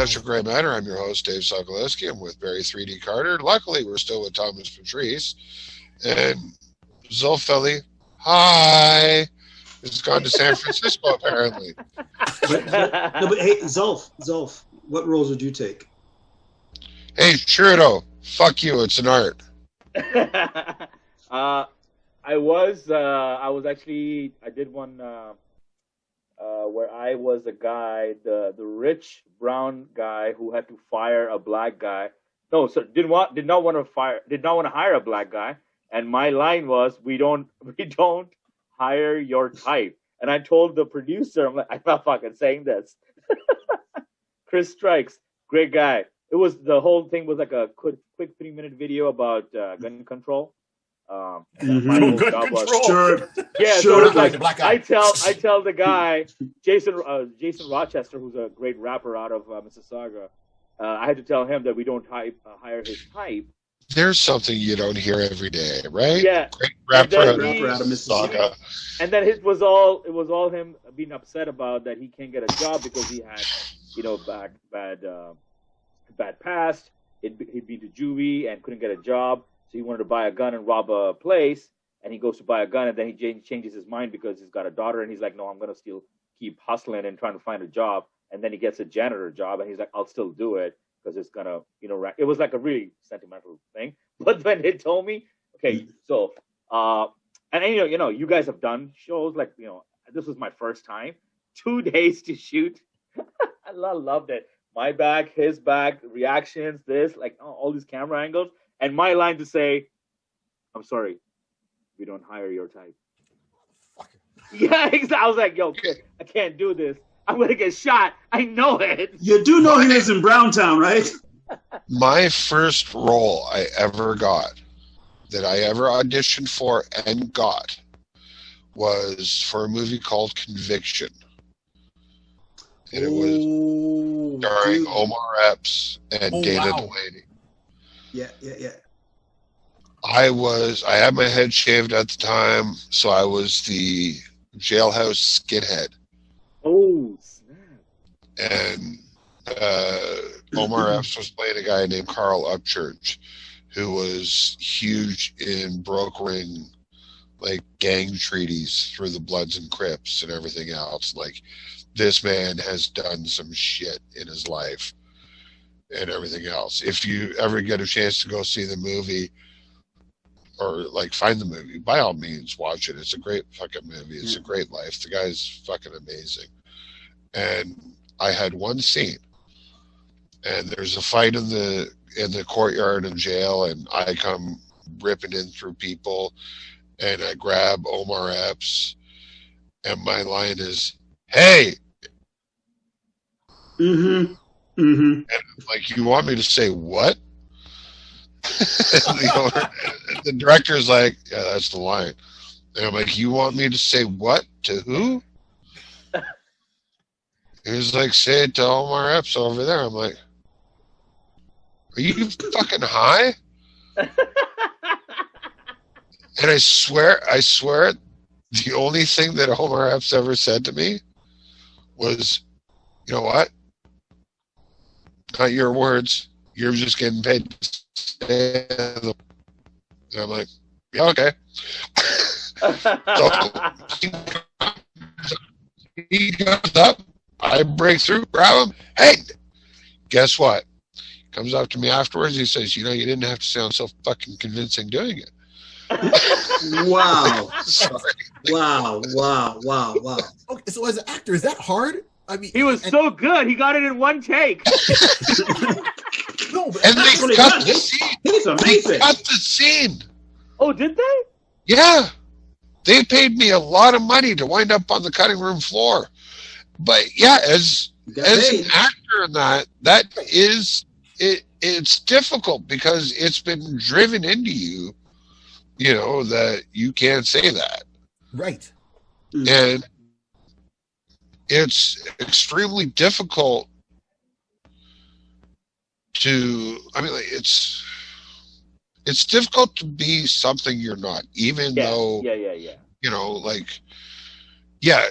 Touch of Grey Matter. I'm your host, Dave Sokolowski. I'm with Barry 3D Carter. Luckily, we're still with Thomas Patrice. And Zolfelli, hi, has gone to San Francisco, apparently. But hey, Zolf, what roles would you take? Hey, Churro, fuck you, it's an art. I did one where I was a guy, the rich brown guy who had to fire a black guy. No, so did not want to hire a black guy. And my line was, we don't hire your type. And I told the producer, I'm not fucking saying this. Chris Strikes, great guy. The whole thing was like a quick 3-minute video about gun control. My whole job was sure. Yeah, sure. So like, I tell the guy, Jason Rochester, who's a great rapper out of Mississauga. I had to tell him that we don't hire his type. There's something you don't hear every day, right? Yeah. Great rapper out of Mississauga. And then it was all him being upset about that he can't get a job because he had, bad past. He'd been to juvie and couldn't get a job. So he wanted to buy a gun and rob a place, and he goes to buy a gun, and then he changes his mind because he's got a daughter, and he's like, no, I'm going to still keep hustling and trying to find a job. And then he gets a janitor job, and he's like, I'll still do it because it's going to, it was like a really sentimental thing. But when they told me, okay, so, and you guys have done shows like, this was my first time, 2 days to shoot. I loved it. My back, his back, reactions, all these camera angles. And my line to say, I'm sorry, we don't hire your type. Yeah, exactly. I was like, yo, I can't do this. I'm going to get shot. I know it. You do know he lives in Browntown, right? My first role I ever got, that I ever auditioned for and got, was for a movie called Conviction. And it was starring Omar Epps and Dana Delaney. Yeah. I had my head shaved at the time, so I was the jailhouse skinhead. Oh, snap. And Omar Epps was playing a guy named Carl Upchurch, who was huge in brokering like gang treaties through the Bloods and Crips and everything else. Like, this man has done some shit in his life and everything else. If you ever get a chance to go see the movie or like find the movie, by all means watch it. It's a great fucking movie. It's a great life. The guy's fucking amazing. And I had one scene, and there's a fight in the courtyard in jail, and I come ripping in through people, and I grab Omar Epps, and my line is, "Hey." Mm-hmm. And like, you want me to say what? The director's like, yeah, that's the line. And I'm like, you want me to say what to who? He was like, say it to Omar Epps over there. I'm like, are you fucking high? And I swear, the only thing that Omar Epps ever said to me was, you know what? Not your words. You're just getting paid to say them. And I'm like, yeah, okay. So he comes up, I break through, grab him. Hey, guess what? Comes up to me afterwards. He says, you didn't have to sound so fucking convincing doing it. Wow. Sorry. Wow. Okay, so as an actor, is that hard? I mean, he was so good. He got it in one take. No, but and they cut the scene. He's amazing. They cut the scene. Oh, did they? Yeah. They paid me a lot of money to wind up on the cutting room floor. But yeah, as an actor in that is it's difficult because it's been driven into you, that you can't say that. Right. And it's extremely difficult it's difficult to be something you're not, even though, Yeah. yeah,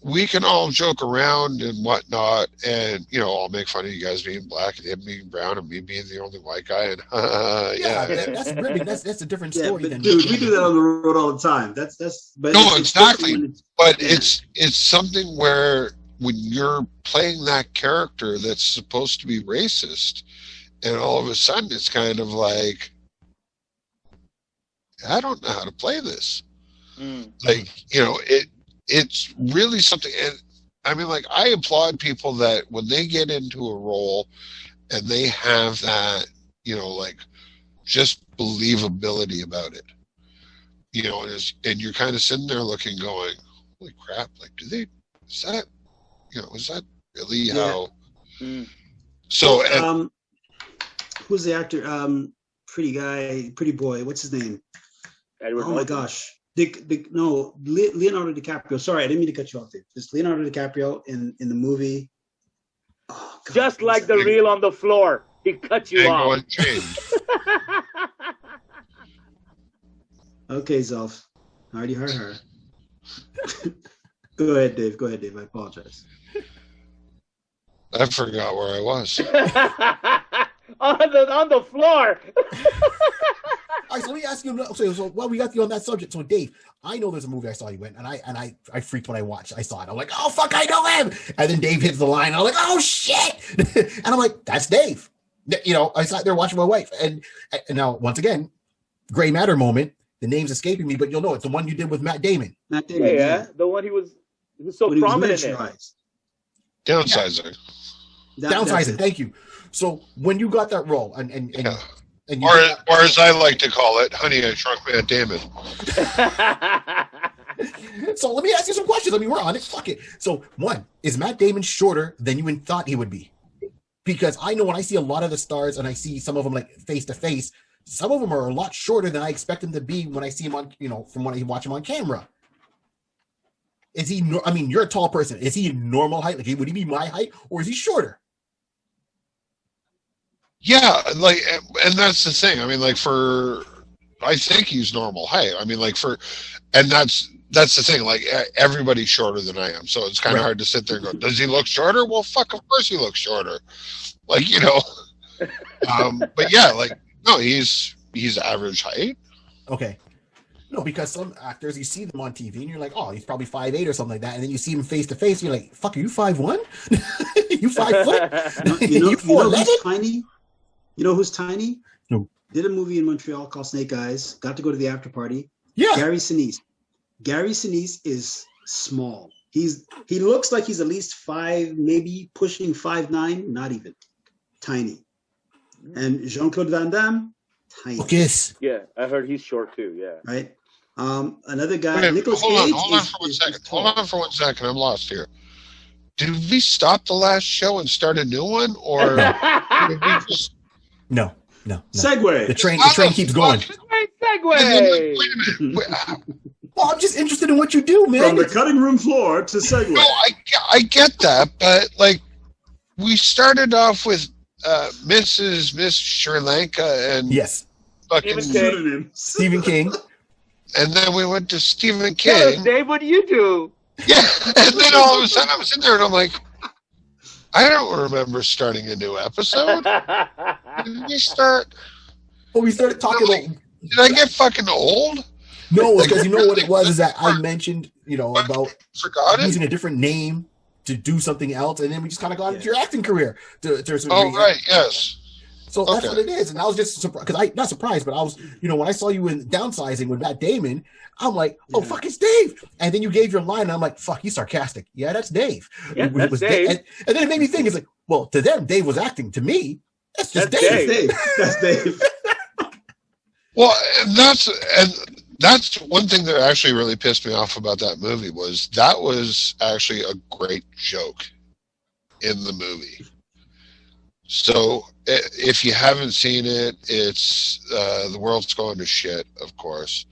we can all joke around and whatnot, and I'll make fun of you guys being black and him being brown and me being the only white guy, and Yeah, yeah. that's great. That's a different Yeah, story but than dude, we do that on the road all the time. That's but No, it's different exactly. when it's- But yeah. it's something where when you're playing that character that's supposed to be racist, and all of a sudden it's kind of like, I don't know how to play this. Mm. Like, it's really something. And I mean, like, I applaud people that when they get into a role and they have that, like, just believability about it. And you're kind of sitting there looking, going, holy crap, like, is that really Yeah. how? Mm. So, and, who's the actor? Pretty boy. What's his name? Edward Oh my Norton. gosh. Leonardo DiCaprio. Sorry, I didn't mean to cut you off there. Just Leonardo DiCaprio in the movie. Oh, God, Just what was like the that? reel on the floor, he cut you Django off. Unchained. Okay, Zelf. I already heard her. Go ahead, Dave. I apologize. I forgot where I was. on the floor. All right, so let me ask you. So while we got you on that subject, so Dave, I know there's a movie I saw you in, and I freaked when I saw it. I'm like, oh fuck, I know him. And then Dave hits the line, and I'm like, oh shit, and I'm like, that's Dave. I sat there watching my wife, and now once again, gray matter moment. The name's escaping me, but you'll know it's the one you did with Matt Damon. Matt Damon. Yeah, the one he was so When he was prominent in. miniaturized. Downsizing. That's Downsizing. it. Thank you. So when you got that role, and Yeah. you Or as I like to call it, Honey, I Shrunk Matt Damon. so let me ask you some questions. I mean, we're on it. Fuck it. So one, is Matt Damon shorter than you thought he would be? Because I know when I see a lot of the stars and I see some of them like face to face, some of them are a lot shorter than I expect them to be when I see him on, from when I watch him on camera. Is he? I mean, you're a tall person. Is he normal height? Like, would he be my height, or is he shorter? Yeah, like, and that's the thing. I mean, like, I think he's normal height. I mean, like, and that's the thing. Like, everybody's shorter than I am, so it's kind of hard to sit there and go, does he look shorter? Well, fuck, of course he looks shorter. Like, but yeah, like, no, he's average height. Okay. No, because some actors, you see them on TV and you're like, oh, he's probably 5'8" or something like that. And then you see him face to face, you're like, fuck, are you 5'1"? You 5 foot? You know You who's tiny? You know who's tiny? No. Did a movie in Montreal called Snake Eyes. Got to go to the after party. Yeah. Gary Sinise. Gary Sinise is small. He looks like he's at least 5, maybe pushing 5'9", not even. Tiny. And Jean-Claude Van Damme, tiny. Focus. Yeah, I heard he's short too. Yeah. Right. Another guy, Wait, Nicolas hold Cage. on for 1 second. tall. Hold on for 1 second. I'm lost here. Did we stop the last show and start a new one, or did we just? No. Segue. The train keeps going. Great Wait segue. a minute. Well, I'm just interested in what you do, man. From the cutting room floor to segue. No, I get that, but like, we started off with Miss Sri Lanka and Yes. fucking, Stephen King. Stephen King. and then we went to Stephen Tell us, King. Dave, what do you do? Yeah, and then all of a sudden I'm sitting there and I'm like, I don't remember starting a new episode. Did we start? Well, we started talking about. Did I get fucking old? No, because you know what it was is that I mentioned, about Forgot it? using a different name to do something else, and then we just kind of got into your acting career. To a certain Oh, degree. right, yes. So that's Okay. what it is. And I was just surprised because not surprised, but I was, when I saw you in Downsizing with Matt Damon, I'm like, oh, fuck, it's Dave. And then you gave your line, and I'm like, fuck, he's sarcastic. Yeah, that's Dave. Yeah, It that's was Dave. And then it made me think, it's like, well, to them, Dave was acting. To me, that's just That's Dave. Dave. That's Dave. Well, and that's one thing that actually really pissed me off about that movie was that was actually a great joke in the movie. So if you haven't seen it, it's the world's going to shit, of course.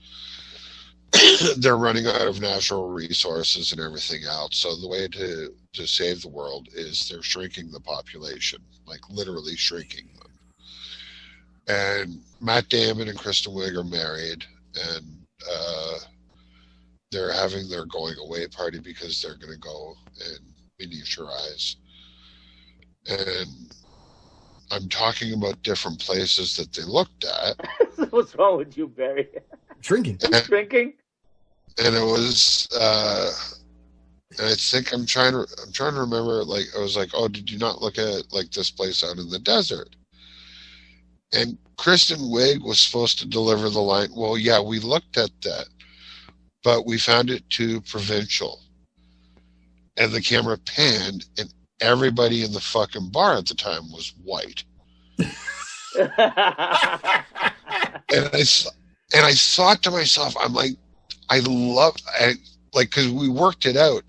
They're running out of natural resources and everything else. So the way to save the world is they're shrinking the population, like literally shrinking them. And Matt Damon and Kristen Wiig are married, and they're having their going away party because they're going to go and miniaturize. And I'm talking about different places that they looked at. What's wrong with you, Barry? Shrinking. Are you shrinking? And it was, and I think I'm trying to remember. Like I was like, oh, did you not look at like this place out in the desert? And Kristen Wiig was supposed to deliver the line. Well, yeah, we looked at that, but we found it too provincial. And the camera panned, and everybody in the fucking bar at the time was white. And I thought to myself, I'm like, because we worked it out.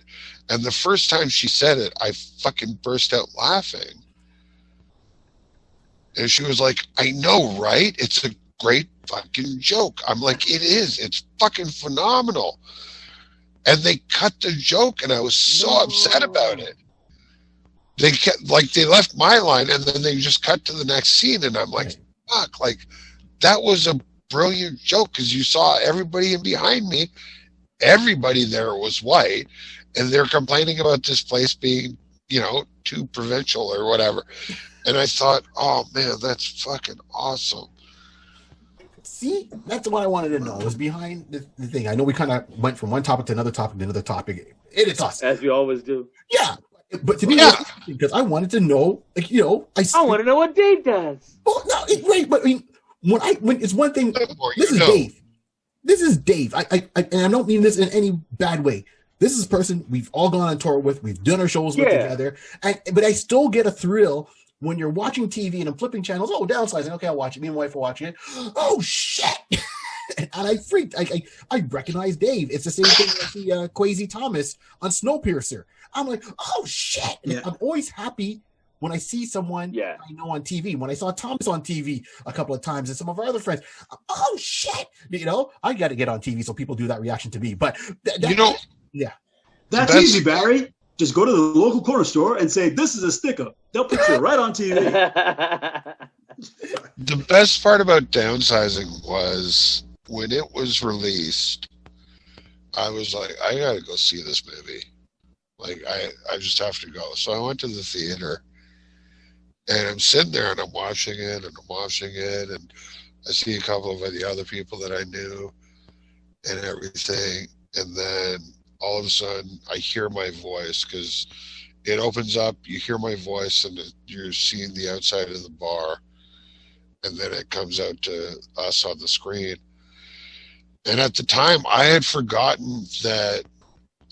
And the first time she said it, I fucking burst out laughing. And she was like, I know, right? It's a great fucking joke. I'm like, it is. It's fucking phenomenal. And they cut the joke, and I was so upset about it. They left my line, and then they just cut to the next scene, and I'm like, fuck, like that was a brilliant joke, because you saw everybody in behind me, everybody there was white, and they're complaining about this place being, too provincial or whatever. And I thought, oh man, that's fucking awesome. See, that's what I wanted to know. Was behind the thing. I know we kind of went from one topic to another topic to another topic. It's us, as we always do. Yeah, but to me, because I wanted to know, I want to know what Dave does. Well, no, right, but I mean, when it's one thing. This is Dave. This is Dave. And I don't mean this in any bad way. This is a person we've all gone on tour with. We've done our shows with together, but I still get a thrill when you're watching TV and I'm flipping channels. Oh, downsizing. Okay, I'll watch it. Me and my wife are watching it. Oh shit! And I freaked. I recognize Dave. It's the same thing as the Kwesi Thomas on Snowpiercer. I'm like, oh shit! Yeah. I'm always happy when I see someone I know on TV. When I saw Thomas on TV a couple of times and some of our other friends, oh shit! I got to get on TV so people do that reaction to me. But that's easy, Barry. Just go to the local corner store and say, this is a sticker. They'll put you right on TV. The best part about Downsizing was when it was released, I was like, I got to go see this movie. Like, I just have to go. So I went to the theater, and I'm sitting there, and I'm watching it, and I see a couple of the other people that I knew and everything. And then all of a sudden, I hear my voice, because it opens up, you hear my voice, and you're seeing the outside of the bar, and then it comes out to us on the screen. And at the time, I had forgotten that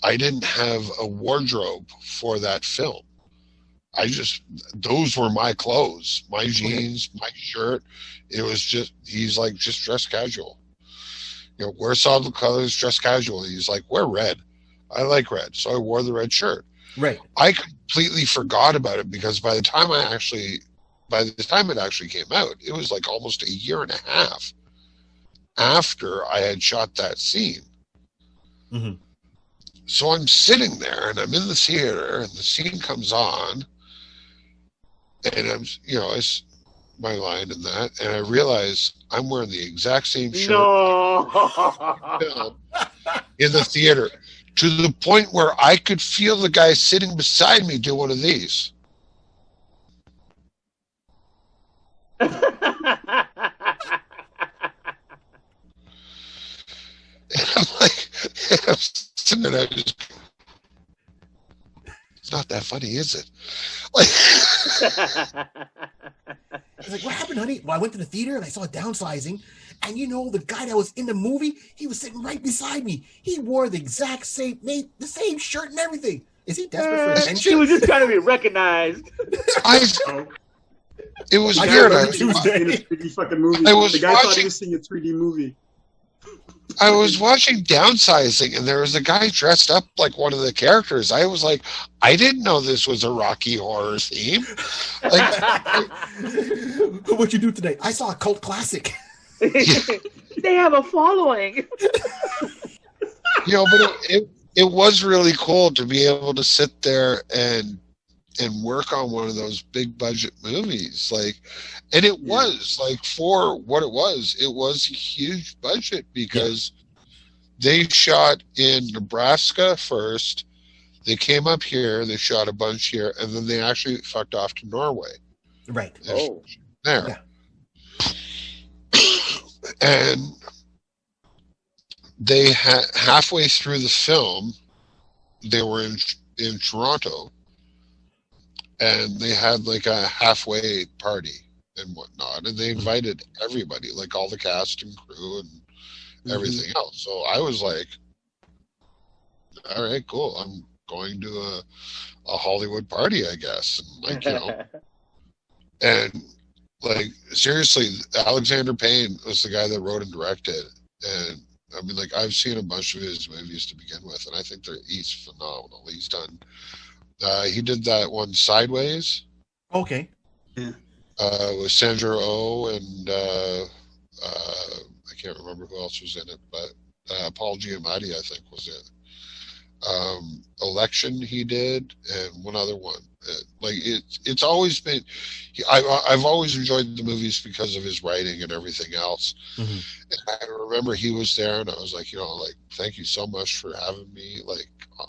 I didn't have a wardrobe for that film. Those were my clothes, my jeans, my shirt. It was he's like, just dress casual. Wear solid colors, dress casual. He's like, wear red. I like red, so I wore the red shirt. Right. I completely forgot about it, because by the time it actually came out, it was like almost a year and a half after I had shot that scene. Mm-hmm. So I'm sitting there, and I'm in the theater, and the scene comes on, and I'm, it's my line in that, and I realize I'm wearing the exact same shirt in the theater, to the point where I could feel the guy sitting beside me do one of these. And I'm like, I'm sitting there, it's not that funny, is it? Like, I was like, what happened, honey? Well, I went to the theater and I saw Downsizing, and the guy that was in the movie, he was sitting right beside me. He wore the exact same, the same shirt and everything. Is he desperate for attention? He was just trying to be recognized. It was weird. In a 3D fucking movie. The guy thought he was seeing a 3D movie. I was watching Downsizing, and there was a guy dressed up like one of the characters. I was like, I didn't know this was a Rocky Horror theme. Like, what'd you do today? I saw a cult classic. They have a following. But it was really cool to be able to sit there and work on one of those big budget movies. And it was like, for what it was a huge budget, because they shot in Nebraska first. They came up here, they shot a bunch here, and then they actually fucked off to Norway. Right. Oh. There. And they had halfway through the film, they were in Toronto, and they had like a halfway party and whatnot, and they invited everybody, like all the cast and crew and everything else. So I was like, all right, cool. I'm going to a Hollywood party, I guess. And like, you know, and like seriously, Alexander Payne was the guy that wrote and directed. And I mean, like, I've seen a bunch of his movies to begin with, and I think he's phenomenal. He's done. He did that one Sideways. Okay. Yeah. With Sandra Oh and I can't remember who else was in it, but Paul Giamatti, I think, was it. Election he did, and one other one. It's always been. I've always enjoyed the movies because of his writing and everything else. Mm-hmm. And I remember he was there, and I was like, you know, like, thank you so much for having me, like,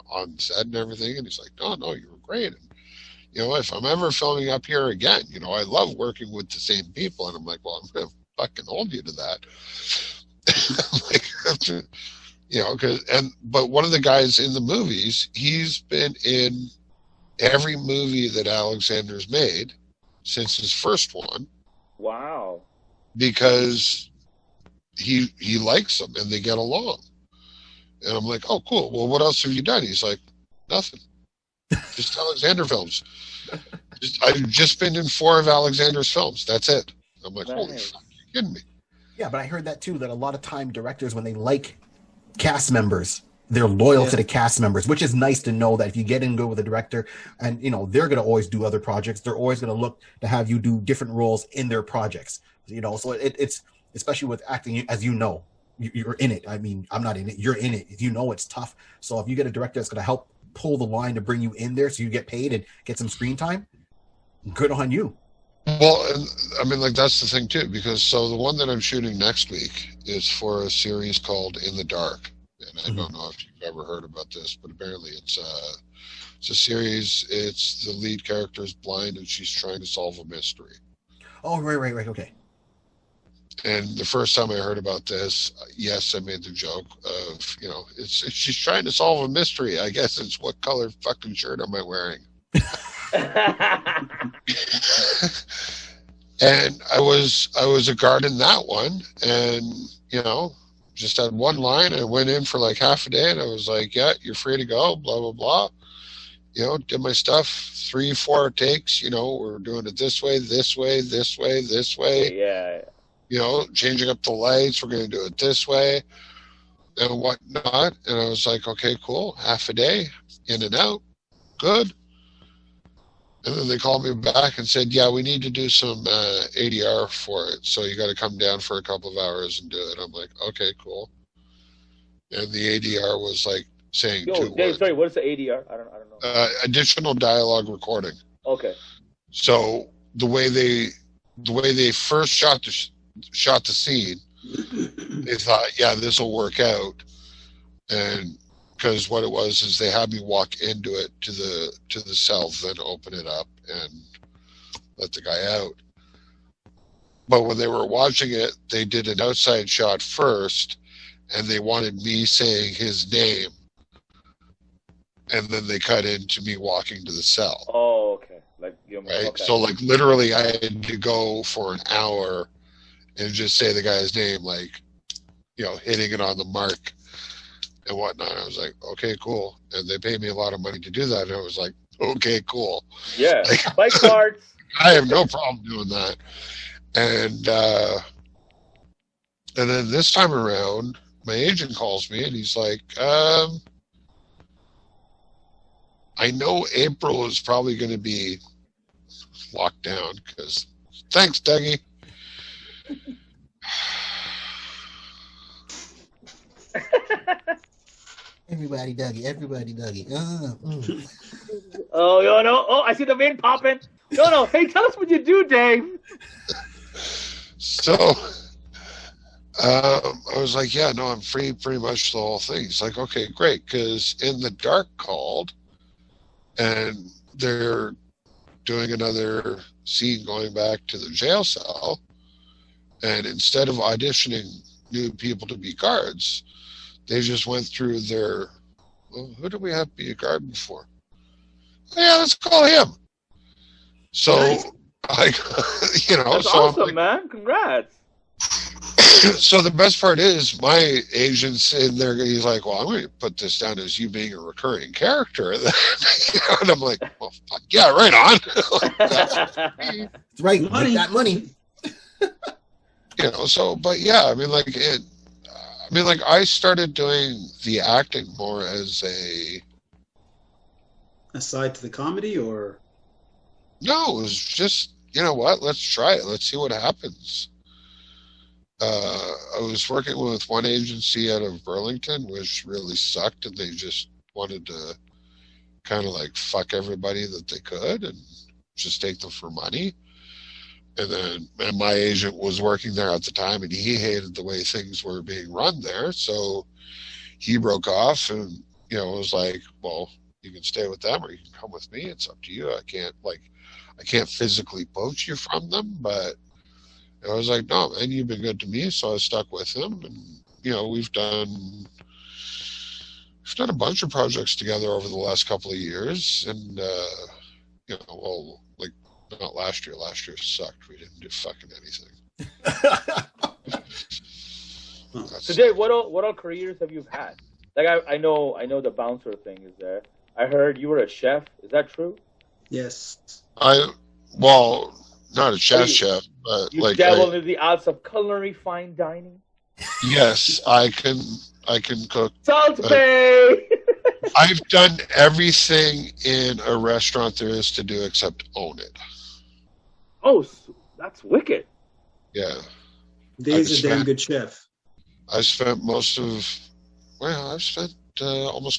on set and everything. And he's like, no, you were great. And, you know, if I'm ever filming up here again, you know, I love working with the same people. And I'm like, well, I'm gonna fucking hold you to that. Like, you know, but one of the guys in the movies, he's been in every movie that Alexander's made since his first one. Wow. Because he likes them and they get along. And I'm like, oh, cool. Well, what else have you done? He's like, nothing. Just Alexander films. I've just been in 4 of Alexander's films. That's it. I'm like, holy fuck, you're kidding me. Yeah, but I heard that too, that a lot of time directors, when they like cast members, they're loyal to the cast members, which is nice to know that if you get in good with a director and, you know, they're going to always do other projects. They're always going to look to have you do different roles in their projects, you know, so it's, especially with acting, as you know, you're in it. I mean, I'm not in it. You're in it. You know, it's tough. So if you get a director that's going to help pull the line to bring you in there so you get paid and get some screen time, good on you. Well, and I mean, like, that's the thing too, because so the one that I'm shooting next week is for a series called In the Dark. And I don't know if you've ever heard about this, but apparently it's a series. It's the lead character is blind and she's trying to solve a mystery. Oh, right. Okay. And the first time I heard about this, yes, I made the joke of, you know, she's trying to solve a mystery. I guess it's what color fucking shirt am I wearing? And I was a guard in that one, and, you know, just had one line. I went in for like half a day, and I was like, yeah, you're free to go, blah, blah, blah. You know, did my stuff, 3-4 takes, you know, we're doing it this way, this way, this way, this way. Yeah. You know, changing up the lights, we're going to do it this way and whatnot. And I was like, okay, cool. Half a day, in and out, good. And then they called me back and said, yeah, we need to do some ADR for it. So you got to come down for a couple of hours and do it. I'm like, okay, cool. And the ADR was like saying 2 words. Sorry, what is the ADR? I don't know. Additional dialogue recording. Okay. So the way they first shot the scene, they thought, yeah, this will work out. And because what it was is they had me walk into it to the cell, then open it up and let the guy out. But when they were watching it, they did an outside shot first, and they wanted me saying his name, and then they cut into me walking to the cell. Oh, okay. Right. Okay. Okay. So like literally, I had to go for an hour and just say the guy's name, like, you know, hitting it on the mark and whatnot. I was like, okay, cool. And they paid me a lot of money to do that. And I was like, okay, cool. Yeah. Like, Bike cards. I have no problem doing that. And then this time around, my agent calls me and he's like, I know April is probably going to be locked down because thanks, Dougie. Everybody Dougie. Oh, yo, no. Oh, I see the vein popping. No. Hey, tell us what you do, Dave. So I was like, yeah, no, I'm free pretty much the whole thing. He's like, okay, great, because In the Dark called, and they're doing another scene going back to the jail cell, and instead of auditioning new people to be guards, they just went through their, well, who do we have be a guard before? Oh, yeah, let's call him. So, Nice. That's so awesome, I'm like, man. Congrats. so the best part is my agent's in there. He's like, well, I'm going to put this down as you being a recurring character. And I'm like, well, fuck yeah, right on. That's right. Make Money. that money. But yeah, I mean, like I started doing the acting more as Aside to the comedy, or no, it was just, you know what, let's try it. Let's see what happens. I was working with one agency out of Burlington, which really sucked, and they just wanted to kind of like fuck everybody that they could and just take them for money. And my agent was working there at the time, and he hated the way things were being run there. So he broke off and, was like, well, you can stay with them or you can come with me. It's up to you. I can't physically poach you from them, but I was like, no, man, you've been good to me. So I stuck with him, and, we've done a bunch of projects together over the last couple of years. And, not last year. Last year sucked. We didn't do fucking anything. So, Dave, what all careers have you had? Like, I know the bouncer thing is there. I heard you were a chef. Is that true? yes, Not a chef, but You dabbled in the arts of culinary fine dining. Yes, I can cook. Salt Bay. I've done everything in a restaurant there is to do except own it. Oh, that's wicked. Yeah. Dave's a damn good chef. I've spent almost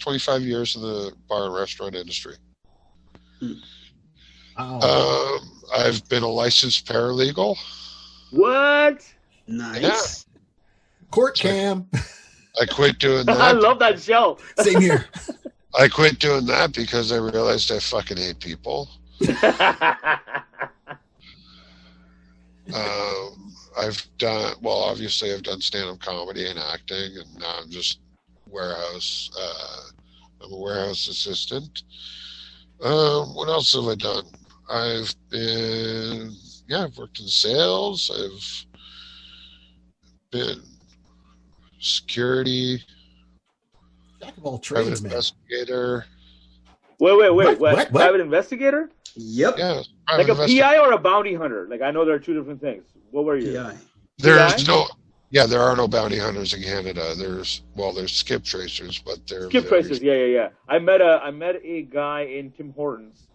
25 years in the bar and restaurant industry. Wow. I've been a licensed paralegal. What? Nice. Court cam. I quit doing that. I love that show. Same here. I quit doing that because I realized I fucking hate people. Obviously I've done stand-up comedy and acting, and now I'm just warehouse. I'm a warehouse assistant. What else have I done? I've worked in sales. I've been security, Jack of all private trades, man. investigator. Wait. What? Private investigator? Yep. Yeah, Like a PI or a bounty hunter? Like, I know there are two different things. What were you? PI. there are no bounty hunters in Canada. There's skip tracers, but they're Skip very- tracers. Yeah. I met a guy in Tim Hortons.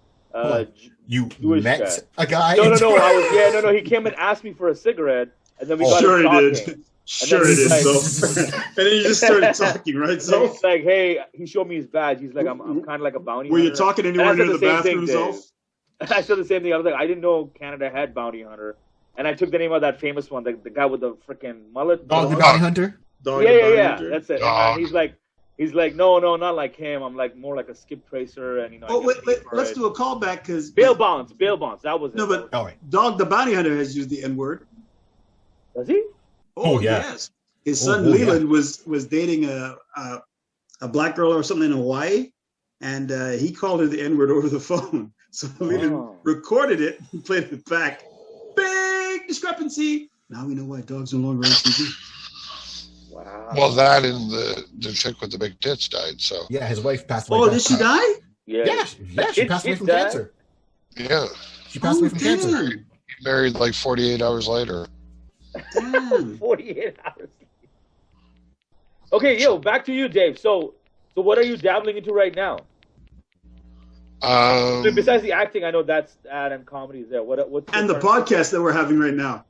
You Jewish met guy. a guy? No. He came and asked me for a cigarette, and then we got Sure talking. he did. Sure it is. So, and then you just started talking, right? And then So, he's like, hey, he showed me his badge. He's like, I'm kind of like a bounty were hunter. you talking And I anywhere said near the same thing, bathroom, Dave. Zolf? I said the same thing. I was like, I didn't know Canada had bounty hunter, and I took the name of that famous one, the guy with the freaking mullet. Dog the bounty hunter? Dog Yeah. and Bounty Hunter? That's it. Dog. And he's like, no, not like him. I'm like more like a skip tracer, and Oh, I wait, get paid for let's it. do a callback because Bail bonds. That was it. No, but- All right. Dog the Bounty Hunter has used the N word. Does he? Oh, yeah. Yes. His son Oh, yeah. Leland was dating a black girl or something in Hawaii, and he called her the N word over the phone. So Leland Oh. recorded it and played it back. Big discrepancy. Now we know why dogs no longer on TV. Wow. Well, that and the chick with the big tits died. So Yeah, his wife passed away. Oh, back- did she die? yeah. She passed away from died. cancer. yeah, She passed away from cancer. damn. he married like 48 hours later. Damn. 48 hours. Okay, back to you, Dave. So what are you dabbling into right now? So besides the acting, I know that's ad and comedy is there. What's And the your current- podcast that we're having right now.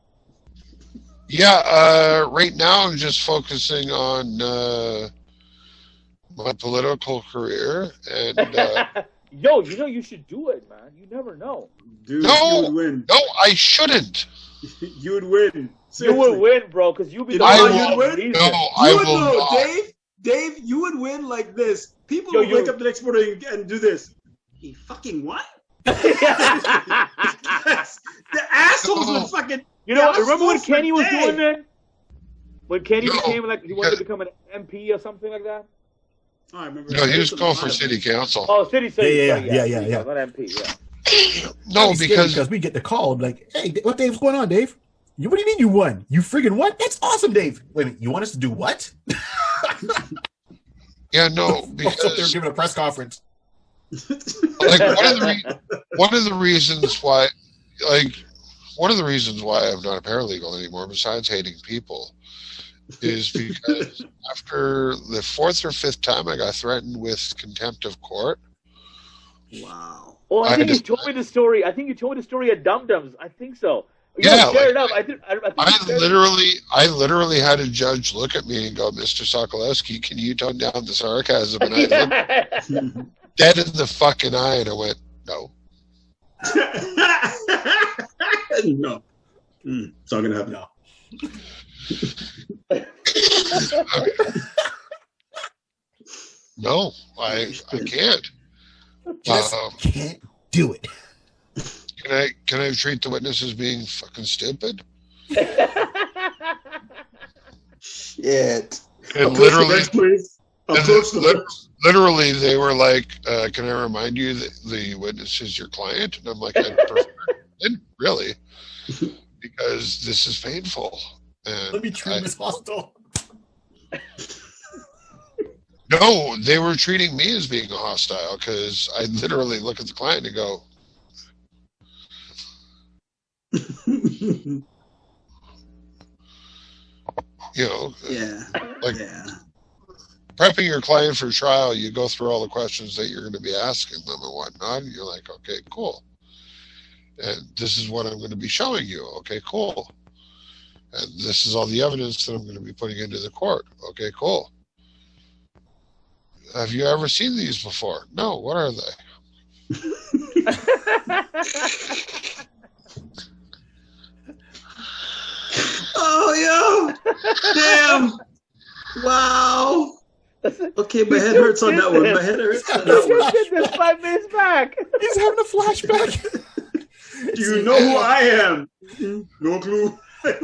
Yeah, right now I'm just focusing on my political career, and Yo, you should do it, man. You never know. Dude, No. you would win. no, I shouldn't. You would win. You would win, bro, because you'd be You the know how one you'd win? reason. No, You I would will know, not. Dave, you would win like this. People Yo, would you- wake up the next morning and do this. He fucking what? Yes. The assholes would fucking. You know, Yeah, remember when that's so Kenny was today. doing that? When Kenny No, became like he wanted to because- become an MP or something like that. Oh, I remember. No, he was going for city council. Oh, city, Yeah, sorry, yeah. not MP. Yeah. No, I'm scared because we get the call like, "Hey, what Dave's going on, Dave? What do you mean you won? You friggin' what? That's awesome, Dave. Wait a minute, you want us to do what?" yeah, no, Also, they were because giving a press conference. like one of the reasons why I'm not a paralegal anymore, besides hating people, is because after the fourth or fifth time I got threatened with contempt of court. Wow. Oh, I I think you just- told me the story. I think you told me the story at Dum Dums. I think so. Yeah, fair like, enough. I think you I shared it. literally had a judge look at me and go, "Mr. Sokolowski, can you tone down the sarcasm?" And I looked dead in the fucking eye and I went, "No." No. It's not gonna happen. No. No, I can't. Just can't do it. Can I treat the witness as being fucking stupid? Shit. And Approach the literally, bench, please. and Approach the lit- bench. literally, they were like, "Can I remind you that the witness is your client?" And I'm like, "I prefer it, really, because this is painful." And Let me treat him as hostile. no, they were treating me as being a hostile because I literally look at the client and go, you know, Yeah. like Yeah. prepping your client for trial, you go through all the questions that you're going to be asking them and whatnot. And you're like, okay, cool. And this is what I'm going to be showing you. Okay, cool. And this is all the evidence that I'm going to be putting into the court. Okay, cool. Have you ever seen these before? No. What are they? Oh, yo. Damn. Wow. Okay, my head hurts on that one. My head hurts on that one. Just did this 5 minutes back. He's having a flashback. Do you know who I am? No clue.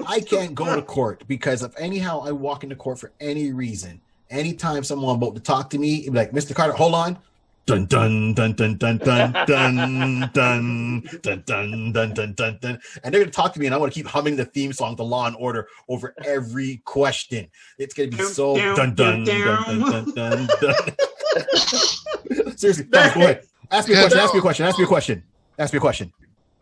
I can't go to court because if anyhow I walk into court for any reason, anytime someone about to talk to me, it'd be like, "Mr. Carter, hold on." Dun dun dun dun dun dun dun dun dun dun dun dun dun dun, and they're gonna talk to me, and I want to keep humming the theme song to Law and Order over every question. It's gonna be so dun dun dun dun dun dun. Seriously, Thomas, go ahead. Ask me a question. Ask me a question. Ask me a question. Ask me a question.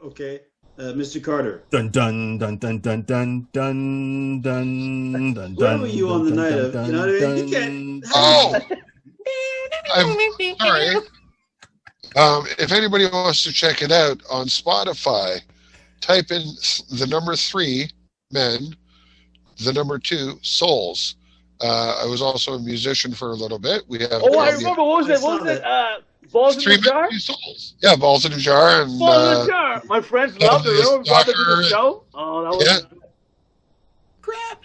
Okay, Mr. Carter. Dun dun dun dun dun dun dun dun dun. Where were you on the night of? You know what I mean? You can't. Oh, I'm sorry. If anybody wants to check it out on Spotify, type in the number 3 men, the number 2 souls. I was also a musician for a little bit. We have Oh, I remember. What was it? What was it? Balls in 3 the jar? men, 2 souls. Yeah, balls in a jar and Balls in the jar. My friends loved it. Remember we brought them to the soccer. show? Oh, that was. Yeah. Crap.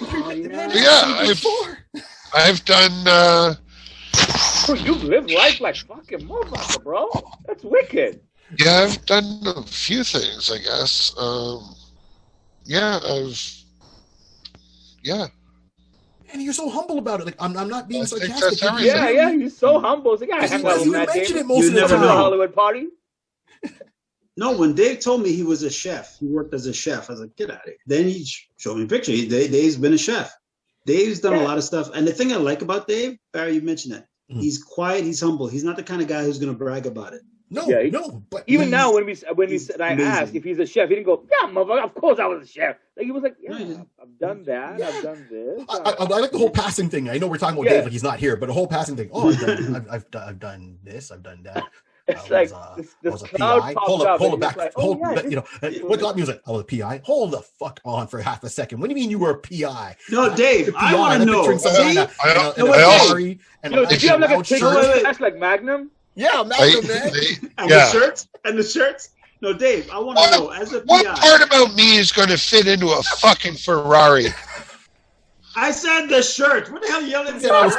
Oh, Yeah, I've done. Bro, you've lived life like fucking motherfucker, bro. That's wicked. Yeah, I've done a few things, I guess. Yeah. And you're so humble about it. Like I'm not being I think sarcastic. that's everything. Yeah, he's so humble. He's like, I hang out with You Matt mention Damon. it most You of the never Come to a know. time. Hollywood party. No, when Dave told me he was a chef, he worked as a chef. I was like, get out of here. Then he showed me a picture. Dave's been a chef. Dave's done a lot of stuff. And the thing I like about Dave, Barry, you mentioned that. Mhm. He's quiet, he's humble. He's not the kind of guy who's going to brag about it. No, Yeah, no. But Even he's- now, when we he's said, I amazing. asked if he's a chef, he didn't go, yeah, motherfucker, of course I was a chef. Like he was like, yeah, Yeah. I've done that, Yeah. I've done this. I like the whole passing thing. I know we're talking about Yeah. Dave, like he's not here, but the whole passing thing. Oh, I've done this. I've done that. It's I like was, this I was a cloud PI. popped Hold up up, hold and it he's back. like, oh, Hold, yeah, you know, what got me was like, I was a PI. Hold the fuck on for half a second. What do you mean you were a PI? No, Dave, I want to know. picturing someone See? in a No, wait, Ferrari and Yo, a did you have like a loud tickle shirt. wait. flash like Magnum? Yeah, They, Malcolm, man. And yeah. the shirts? And the shirts? No, Dave, I want to know, as a What PI, part about me is going to fit into a fucking Ferrari? I said the shirt. What the hell are you yelling at? Said I was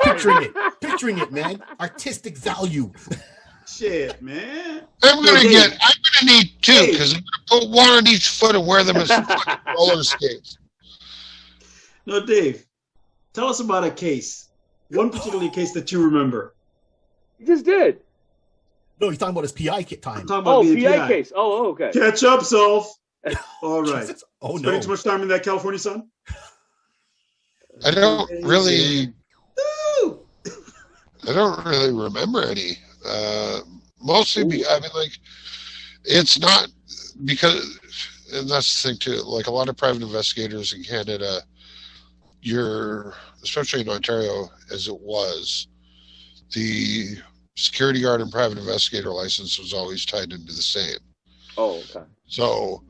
picturing it, man. Artistic value. Shit, man. I'm No, gonna Dave. need two Dave. because I'm gonna put one on each foot and wear them as fucking roller skates. No, Dave, tell us about a case. One particular case that you remember. You just did. No, he's talking about his PI kit I'm time. talking about Oh, being PI PI. case. Oh, okay. Catch up, self. All right. Jesus. Oh no. Spending too much time in that California sun? I don't really Woo! remember any. Mostly, I mean, like, it's not because, and that's the thing too. Like a lot of private investigators in Canada, especially in Ontario, as it was, the security guard and private investigator license was always tied into the same. Oh, okay. So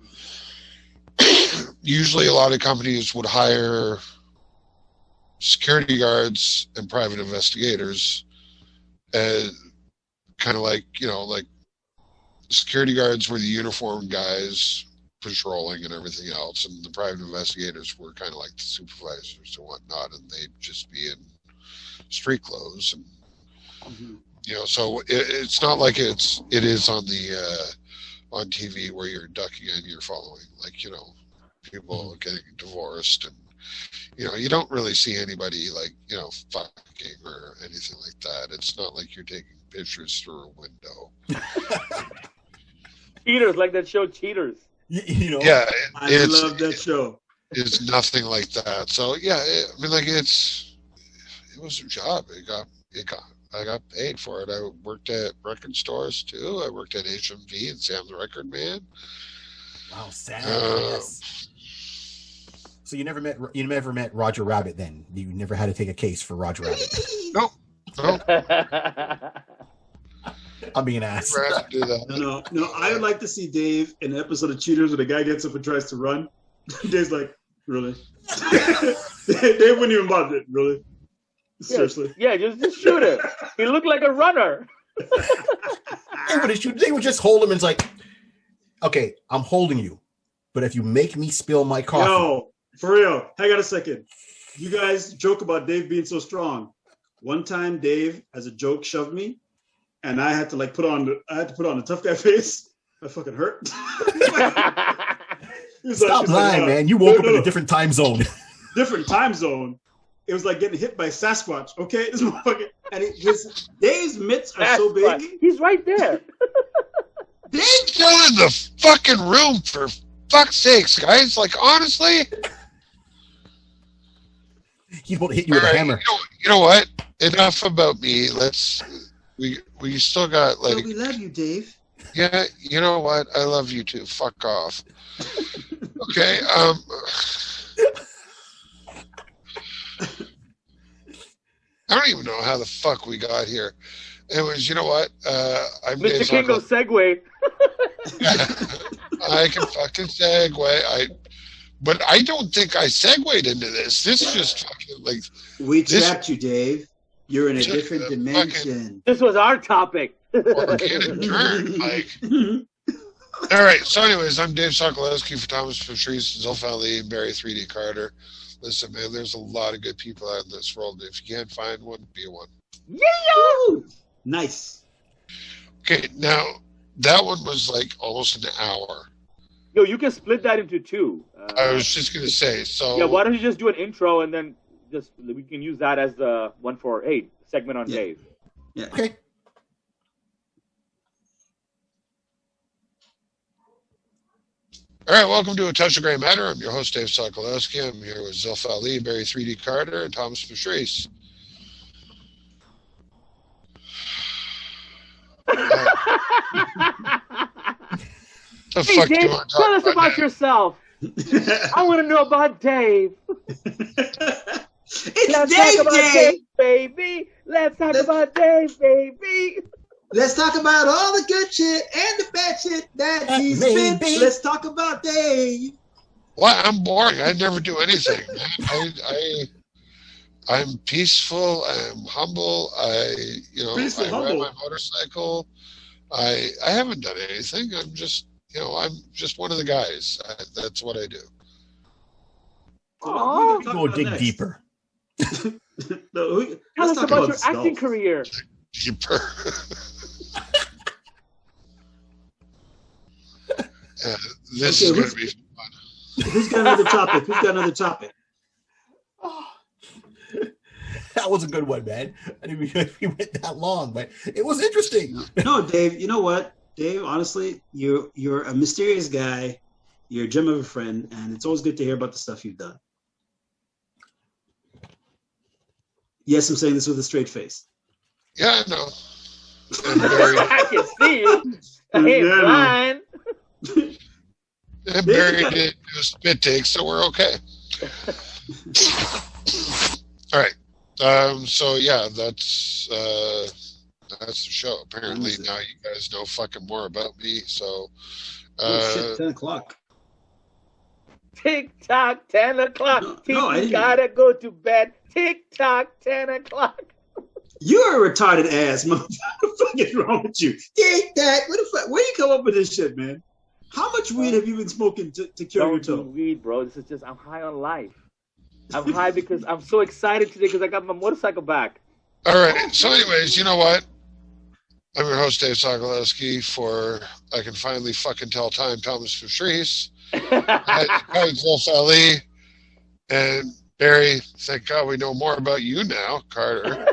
usually a lot of companies would hire security guards and private investigators as kind of like, like security guards were the uniformed guys patrolling and everything else, and the private investigators were kind of like the supervisors and whatnot, and they'd just be in street clothes. And so it's not like it is on the on TV where you're ducking and you're following, like, people getting divorced, and you don't really see anybody like, fucking or anything like that. It's not like you're taking pictures through a window. Cheaters, like that show Cheaters. Yeah, I love that show. It's nothing like that. So yeah, I mean, like, it was a job. I got paid for it. I worked at record stores too. I worked at HMV and Sam the Record Man. Wow, Sam. Yes. So you never met Roger Rabbit then? You never had to take a case for Roger Rabbit? No. I'm being asked. Never had to do that. No. I would like to see Dave in an episode of Cheaters where the guy gets up and tries to run. Dave's like, really? Dave wouldn't even bother it. Really? Seriously? Yeah, just shoot him. He looked like a runner. They would just hold him and it's like, okay, I'm holding you, but if you make me spill my coffee. No, for real. Hang on a second. You guys joke about Dave being so strong. One time, Dave, as a joke, shoved me, and I had to put on the tough guy face. I fucking hurt. Stop lying, man. You woke up in a different time zone. Different time zone. It was like getting hit by Sasquatch. Okay, this motherfucker, and Dave's mitts are so big. He's right there. Dave's still in the fucking room, for fuck's sakes, guys. Like, honestly. He's about to hit you with a hammer. You know what? Enough about me. We still got like. Oh, we love you, Dave. Yeah, you know what? I love you too. Fuck off. Okay. I don't even know how the fuck we got here. Anyways, you know what? I'm Mr. Dave King of Segway. I can fucking segue. But I don't think I segued into this. This just fucking like. We trapped you, Dave. You're in a different dimension. This was our topic. Organic turn, like. All right. So, anyways, I'm Dave Sokolowski for Thomas Patrice, Zulfa Ali, Barry 3D Carter. Listen, man, there's a lot of good people out in this world. If you can't find one, be one. Yeah. Nice. Okay, now that one was like almost an hour. Yo, you can split that into two. I was just gonna say. So yeah, why don't you just do an intro and then we can use that as the one for segment on Dave. Yeah. Okay. All right, welcome to A Touch of Gray Matter. I'm your host, Dave Sokolowski. I'm here with Zulfa Ali, Barry 3D Carter, and Thomas Patrice. The Hey, fuck Dave, do you want to tell talk us about now? yourself. I want to know about Dave. It's Let's Dave talk about Day. Dave, baby. Let's talk about Dave, baby. Let's talk about all the good shit and the bad shit that he's been. Maybe. Let's talk about Dave. What? I'm boring. I never do anything, man. I'm peaceful. I'm humble. Peaceful, I humble. ride my motorcycle. I haven't done anything. I'm just I'm just one of the guys. That's what I do. So what are we gonna talk Go about dig next? deeper. No, Tell let's us talk about your golf. acting career. Deeper. This is Okay, going to be fun. Who's got another topic? Who's got another topic? That was a good one, man. I didn't realize we went that long, but it was interesting. No, Dave. You know what, Dave? Honestly, you're a mysterious guy. You're a gem of a friend, and it's always good to hear about the stuff you've done. Yes, I'm saying this with a straight face. Yeah, I know. And Barry, I can see you. I ain't Yeah, blind. and Barry didn't do a spit take, so we're okay. All right. So yeah, that's the show. Apparently now you guys know fucking more about me. So Oh shit! 10 o'clock. Tick tock, 10 o'clock. No, People I didn't- gotta go to bed. Tick tock, 10 o'clock. You're a retarded ass, motherfucker. What the fuck is wrong with you? Take that. What the fuck? Where you come up with this shit, man? How much weed have you been smoking to cure your Don't do toe? weed, bro. This is just, I'm high on life. I'm high because I'm so excited today because I got my motorcycle back. all right. So anyways, you know what? I'm your host Dave Sokolowski for I Can Finally Fucking Tell Time, Thomas Patrice. Jeff Ali and Barry. Thank God we know more about you now, Carter.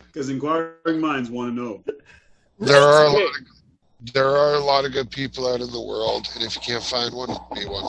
Because inquiring minds want to know. There are a lot of good people out in the world, and if you can't find one, be one.